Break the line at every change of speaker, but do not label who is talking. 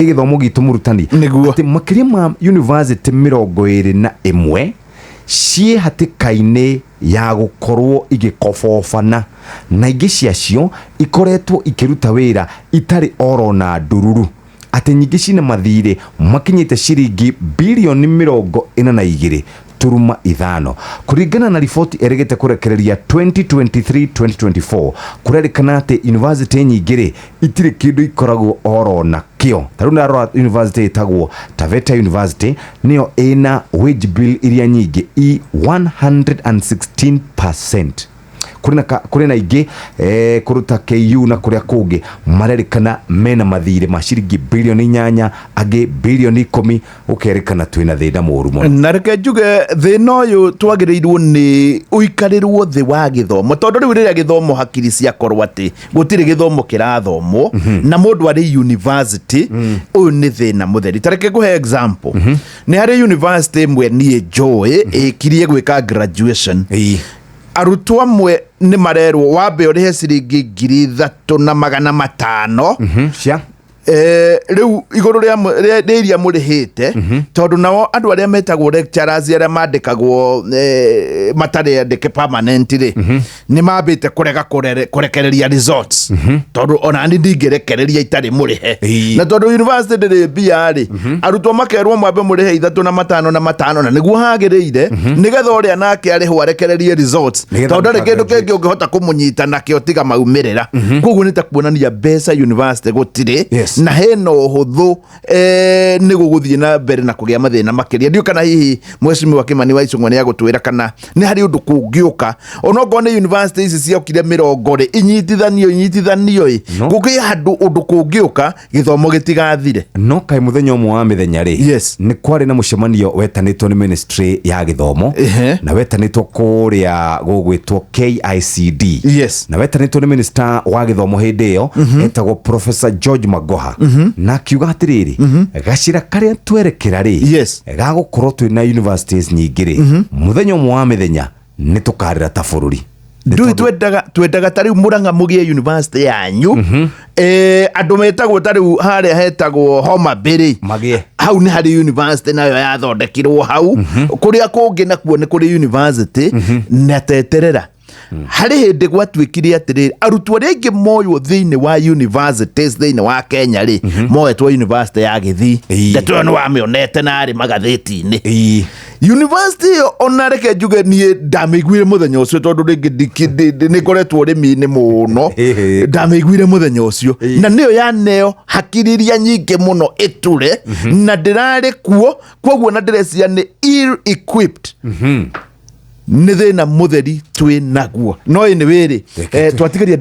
igithomo gitu murutani ati makiria ma university 21 cie hatikaine ya gukorwo igikobofana na ingi ciacio ikoretwo ikiruta wira itari oro na ndururu ati nyingi cina mathire makinyite ciringi bilioni 42 turuma ithano kuringana na riboti eregete kurekereria 2023-2024 kurerikana ati university nyingire itire kindu ikoragwo oro na kio taruna university itagwo Taveta University niyo ina wage bill iria nyingi 116%. Kurina ingi kuruta KU na kuria kungi marerikana mena mathire mashiringi bilioni 8 agi bilioni 10 ukerekana twina thina murumo
na reke njuge thina uyu twagirirwo ni uikarirwo thi wa githomo tondu riu riria githomo hakiri cia korwo ati gutiri githomo kirathomwo na mundu ari university uyu ni thina mutheri tareke guhe example ni hari university mwe nie joy ikirie gwika graduation arutwo amwe ni marerwo wambe urihe ciringi 3,500
cia
riu iguru ria murihite tondu nao andu aria metagwo lecturers aria mandikagwo matari andike permanently ni mambite kurega kurekereria results tondu ona ni ndingerekereria itari murihe na tondu university ndiri mbia ri arutwo makerwo mwambe murihe 3,500 na niguo hagiriire nigetha uria nake ariho arekererie results tondu ri kindu kingi ungihota kumunyita nakio tiga maumirira koguo ni ta kuonania mbeca university gutiri na hena uhuthu ni guguthie na mbere na kugia mathina makiria ndio kana hihi mheshimiwa Kimani wa Icũng'wa ni agutwira kana ni hari undu kungiuka onogo ni university ici ciokire 20 inyitithanio guki handu undu kungiuka githomo gitigathire
no kai muthenya umwe wa mithenya ri ni kwari na mucemanio wetanitwo ni ministry ya githomo na wetanitwo kuria gugwitwo KICD na wetanitwo ni minister wa githomo hindi iyo etagwo Professor George Magoha na kiuga atiriri gacira karia twerekera ri gagukorwo twina universities nyingiri muthenya umwe wa mithenya ni tukarira ta bururi
ndu twendaga tariu Murang'a mugie university yanyu andu metagwo tariu haria hetagwo Homa Bay
magie
hau ni hari university nayo yathondekirwo hau kuria kungi nakuo ni kuri university na teterera hari hindi gwatwikire atiriri arutwo ringi moyo thiini wa universities thiini wa Kenya ri moetwo university ya Githii ndeto no wamionete na ari magatheti-ini university ona reke njuge nie ndamiguire muthenya ucio tondu ringi ni koretwo rimi-ini muno ndamiguire muthenya ucio na niyo yaneo hakiriria nyingi muno iture na ndirari kuo koguo na ndirecia ni ill equipped ni thina mutheri twi naguo no ini wiri twatigaria